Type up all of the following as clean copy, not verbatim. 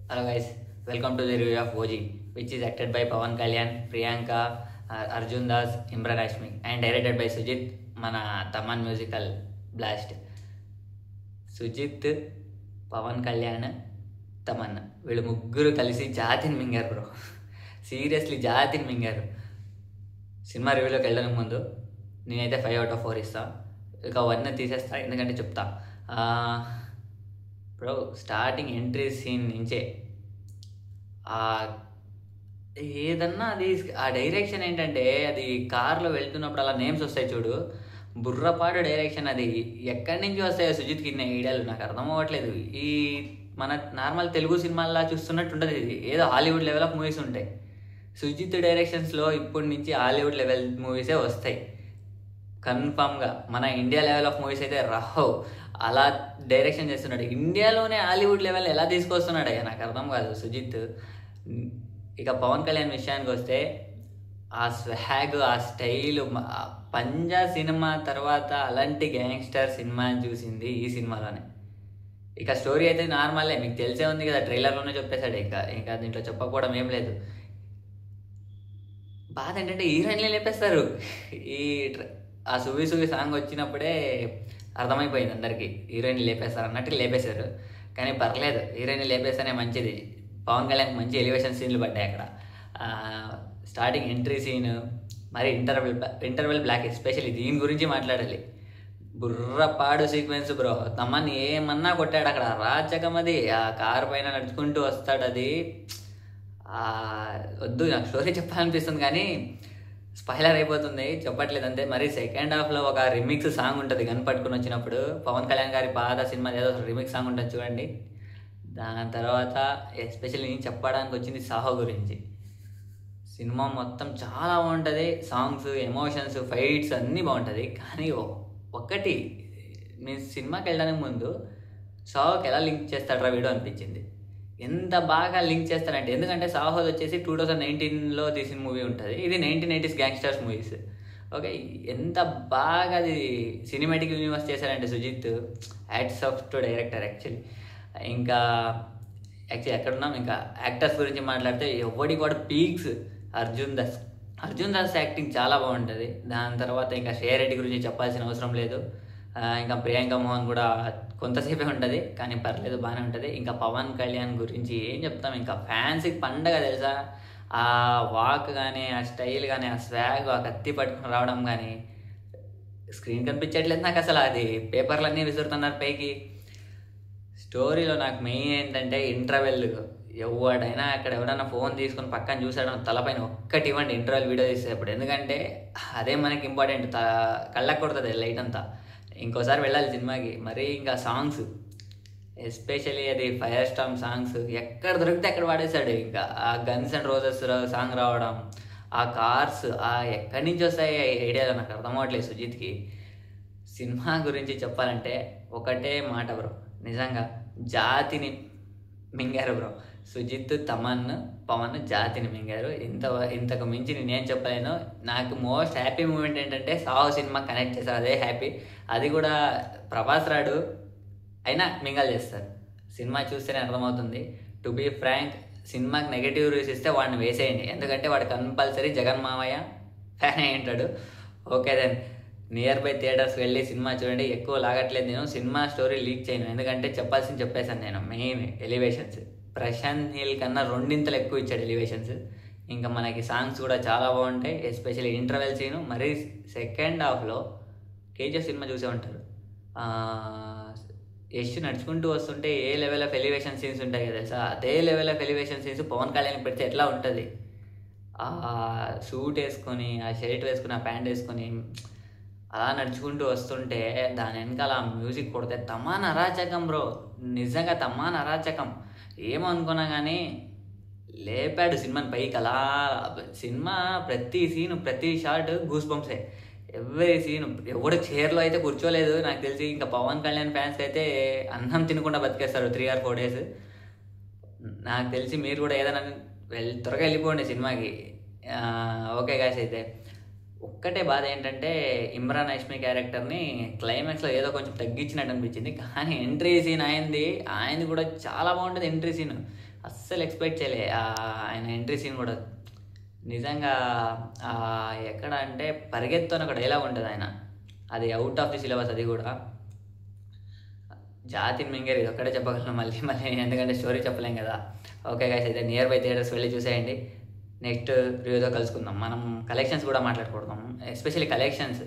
Hello guys, welcome to the review of OG, which is acted by Pawan Kalyan, Priyanka, Arjun Das, Imran Hashmi, and directed by Sujit, మన Thaman musical blast. Sujith, Pawan Kalyan, Thaman వీళ్ళు ముగ్గురు కలిసి జాతిని మింగారు bro. Seriously జాతిని మింగారు. Cinema రివ్యూలోకి వెళ్ళడానికి ముందు నేనైతే 5/4 ఇస్తా. ఇక 1 తీసేస్తా, ఎందుకంటే చెప్తా. బ్రో, స్టార్టింగ్ ఎంట్రీ సీన్ నుంచే ఏదన్నా అది ఆ డైరెక్షన్ ఏంటంటే, అది కార్లో వెళ్తున్నప్పుడు అలా నేమ్స్ వస్తాయి చూడు, బుర్రపాటు డైరెక్షన్. అది ఎక్కడి నుంచి వస్తాయో సుజిత్కి ఇన్ని ఐడియాలు నాకు అర్థం అవ్వట్లేదు. ఈ మన నార్మల్ తెలుగు సినిమాల్లో చూస్తున్నట్టు ఉండదు, ఇది ఏదో హాలీవుడ్ లెవెల్ ఆఫ్ మూవీస్ ఉంటాయి. సుజిత్ డైరెక్షన్స్లో ఇప్పటి నుంచి హాలీవుడ్ లెవెల్ మూవీసే వస్తాయి కన్ఫామ్గా. మన ఇండియా లెవెల్ ఆఫ్ మూవీస్ అయితే రావు. అలా డైరెక్షన్ చేస్తున్నాడు. ఇండియాలోనే హాలీవుడ్ లెవెల్ ఎలా తీసుకొస్తున్నాడు అయ్యా, నాకు అర్థం కాదు సుజిత్. ఇక పవన్ కళ్యాణ్ విషయానికి వస్తే, ఆ స్వాగ్, ఆ స్టైల్, పంజా సినిమా తర్వాత అలాంటి గ్యాంగ్స్టర్ సినిమాని చూసింది ఈ సినిమాలోనే. ఇక స్టోరీ అయితే నార్మలే, మీకు తెలిసే ఉంది కదా, ట్రైలర్లోనే చెప్పేశాడు. ఇంకా దీంట్లో చెప్పకపోవడం ఏం లేదు. బాధ ఏంటంటే హీరోయిన్లే లేపేస్తారు. ఆ సువి సువి సాంగ్ వచ్చినప్పుడే అర్థమైపోయింది అందరికీ, హీరోయిన్ లేపేస్తారు అన్నట్టు లేపేశారు. కానీ పర్లేదు, హీరోయిన్ లేపేస్తేనే మంచిది. పవన్ కళ్యాణ్కి మంచి ఎలివేషన్ సీన్లు పడ్డాయి అక్కడ. స్టార్టింగ్ ఎంట్రీ సీన్, మరి ఇంటర్వెల్ బ్లాక్, ఎస్పెషల్లీ దీని గురించి మాట్లాడాలి. బుర్రపాడు సీక్వెన్స్ బ్రో. తమ్మని ఏమన్నా కొట్టాడు అక్కడ, రాచకం అది. ఆ కారు పైన నడుచుకుంటూ వస్తాడు, అది వద్దు నాకు స్టోరీ చెప్పాలనిపిస్తుంది కానీ స్పాయిలర్ అయిపోతుంది, చెప్పట్లేదు అంతే. మరి సెకండ్ హాఫ్లో ఒక రిమిక్స్ సాంగ్ ఉంటుంది, గన్ పట్టుకుని వచ్చినప్పుడు. పవన్ కళ్యాణ్ గారి పాత సినిమా ఏదో రిమిక్స్ సాంగ్ ఉంటుంది చూడండి. దాని తర్వాత ఎస్పెషల్లీ నేను చెప్పడానికి వచ్చింది సాహో గురించి. సినిమా మొత్తం చాలా బాగుంటుంది, సాంగ్స్, ఎమోషన్స్, ఫైట్స్ అన్నీ బాగుంటుంది. కానీ ఒకటి, నేను సినిమాకి వెళ్ళడానికి ముందు సాహోకి ఎలా లింక్ చేస్తాడ్రా వీడియో అనిపించింది. ఎంత బాగా లింక్ చేస్తారంటే, ఎందుకంటే సాహోది వచ్చేసి 2019లో తీసిన మూవీ ఉంటుంది, ఇది 1980s గ్యాంగ్స్టర్స్ మూవీస్. ఓకే, ఎంత బాగా అది సినిమాటిక్ యూనివర్స్ చేశారంటే Sujeeth, hats off to director actually. ఇంకా ఎక్కడున్నాం, ఇంకా యాక్టర్స్ గురించి మాట్లాడితే ఎవడికి వాడు పీక్స్. అర్జున్ దాస్ యాక్టింగ్ చాలా బాగుంటుంది. దాని తర్వాత ఇంకా శ్రేయ రెడ్డి గురించి చెప్పాల్సిన అవసరం లేదు. ఇంకా ప్రియాంక మోహన్ కూడా కొంతసేపే ఉంటుంది, కానీ పర్లేదు, బాగానే ఉంటుంది. ఇంకా పవన్ కళ్యాణ్ గురించి ఏం చెప్తాం, ఇంకా ఫ్యాన్స్కి పండగ తెలుసా. ఆ వాక్ కానీ, ఆ స్టైల్ కానీ, ఆ స్వాగ్, ఆ కత్తి పట్టుకుని రావడం కానీ, స్క్రీన్ కనిపించట్లేదు నాకు అసలు. అది పేపర్లన్నీ విసురుతున్నారు పైకి. స్టోరీలో నాకు మెయిన్ ఏంటంటే ఇంటర్వెల్. ఎవడైనా అక్కడ ఎవడైనా ఫోన్ తీసుకొని పక్కన చూసాడో తలపైన ఒక్కటి ఇవ్వండి ఇంటర్వెల్ వీడియో తీసేటప్పుడు, ఎందుకంటే అదే మనకి ఇంపార్టెంట్. కళ్ళకు కొడుతుంది లైట్ అంతా. ఇంకోసారి వెళ్ళాలి సినిమాకి. మరి ఇంకా సాంగ్స్, ఎస్పెషల్లీ అది ఫైర్ స్టార్మ్ సాంగ్స్ ఎక్కడ దొరికితే అక్కడ వాడేశాడు. ఇంకా ఆ గన్స్ అండ్ రోజెస్ సాంగ్ రావడం, ఆ కార్స్, ఎక్కడి నుంచి వస్తాయి ఐడియాలో నాకు అర్థం అవ్వట్లేదు సుజిత్కి. సినిమా గురించి చెప్పాలంటే ఒకటే మాట బ్రో, నిజంగా జాతిని మింగారు బ్రో. సుజిత్, తమన్, పవన్ జాతిని మింగారు. ఇంతకు మించి నేనేం చెప్పలేను. నాకు మోస్ట్ హ్యాపీ మూమెంట్ ఏంటంటే సాహో సినిమా కనెక్ట్ చేశారు, అదే హ్యాపీ. అది కూడా ప్రభాస్ రాడు అయినా మింగల్ చేస్తారు. సినిమా చూస్తేనే అర్థమవుతుంది. టు బీ ఫ్రాంక్, సినిమాకి నెగిటివ్ రివ్యూస్ ఇస్తే వాడిని వేసేయండి, ఎందుకంటే వాడు కంపల్సరీ జగన్ మావయ్య ఫ్యాన్ అయి ఉంటాడు. ఓకే దెన్, నియర్ బై థియేటర్స్కి వెళ్ళి సినిమా చూడండి. ఎక్కువ లాగట్లేదు నేను, సినిమా స్టోరీ లీక్ చేయను, ఎందుకంటే చెప్పాల్సింది చెప్పేశాను నేను. మెయిన్ ఎలివేషన్స్, ప్రశాంత్ నీల్ కన్నా 2 ఎక్కువ ఇచ్చాడు ఎలివేషన్స్. ఇంకా మనకి సాంగ్స్ కూడా చాలా బాగుంటాయి, ఎస్పెషల్లీ ఇంటర్వెల్ సీను. మరి సెకండ్ హాఫ్లో కేజీఎఫ్ సినిమా చూసే ఉంటారు, యష్ నడుచుకుంటూ వస్తుంటే ఏ లెవెల్ ఆఫ్ ఎలివేషన్ సీన్స్ ఉంటాయి కదా సార్, అదే level of elevation scenes Pawan Kalyan పెడితే ఎట్లా ఉంటుంది. ఆ సూట్ వేసుకొని, ఆ షర్ట్ వేసుకొని, ఆ ప్యాంట్ వేసుకొని అలా నడుచుకుంటూ వస్తుంటే దాని వెనకాల ఆ మ్యూజిక్ కొడితే తమాన్ అరాచకం బ్రో. నిజంగా తమాన్ అరాచకం. ఏమనుకున్నా కానీ లేపాడు సినిమాని పైకి అలా. సినిమా ప్రతి సీను, ప్రతి షాట్ గూస్ బంప్సే. Every scene. ఎవడు చైర్లో అయితే కూర్చోలేదు నాకు తెలిసి. ఇంకా పవన్ కళ్యాణ్ ఫ్యాన్స్కి అయితే అన్నం తినకుండా బతికేస్తారు 3 or 4 days నాకు తెలిసి. మీరు కూడా ఏదైనా త్వరగా వెళ్ళిపోండి సినిమాకి. ఓకే గాయ్స్, అయితే ఒక్కటే బాధ ఏంటంటే ఇమ్రాన్ హష్మి క్యారెక్టర్ని క్లైమాక్స్లో ఏదో కొంచెం తగ్గించినట్టు అనిపించింది. కానీ ఎంట్రీ సీన్ ఆయనది కూడా చాలా బాగుంటుంది. ఎంట్రీ సీన్ అస్సలు ఎక్స్పెక్ట్ చేయలే. ఆయన ఎంట్రీ సీన్ కూడా నిజంగా ఎక్కడ అంటే పరిగెత్తు అని ఒక డైలాగ్ ఉంటుంది ఆయన, అది అవుట్ ఆఫ్ ది సిలబస్. అది కూడా జాతిని మింగేది ఇది ఒక్కడే చెప్పగలను. మళ్ళీ ఎందుకంటే స్టోరీ చెప్పలేం కదా. ఓకే గైస్, అయితే నియర్ బై థియేటర్స్ వెళ్ళి చూసేయండి. నెక్స్ట్ రివ్యూతో కలుసుకుందాం. మనం కలెక్షన్స్ కూడా మాట్లాడుకుందాం. Especially collections.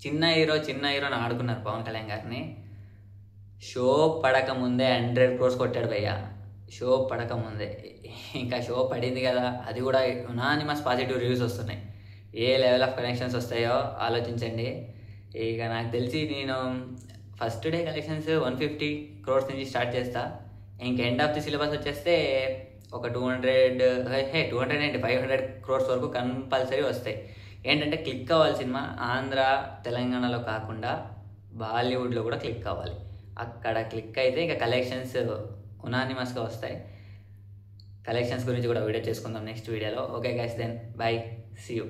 చిన్న హీరోని ఆడుకున్నారు పవన్ కళ్యాణ్ గారిని. షో పడక ముందే 100 crores కొట్టాడు భయ్య. షో పడక ముందే. ఇంకా షో పడింది కదా, అది కూడా యునానిమస్ పాజిటివ్ రివ్యూస్ వస్తున్నాయి. ఏ లెవెల్ ఆఫ్ కనెక్షన్స్ వస్తాయో ఆలోచించండి. ఇక నాకు తెలిసి నేను ఫస్ట్ డే కలెక్షన్స్ 150 crores నుంచి స్టార్ట్ చేస్తా. ఇంక ఎండ్ ఆఫ్ ది సిలబస్ వచ్చేస్తే ఒక 500 crores వరకు కంపల్సరీ వస్తాయి. ఏంటంటే క్లిక్ అవ్వాలి సినిమా. ఆంధ్ర తెలంగాణలో కాకుండా బాలీవుడ్లో కూడా క్లిక్ అవ్వాలి. అక్కడ క్లిక్ అయితే ఇక కలెక్షన్స్ ఉనానిమస్గా వస్తాయి. కలెక్షన్స్ గురించి కూడా వీడియో చేసుకుందాం నెక్స్ట్ వీడియోలో. Okay guys, then bye, see you.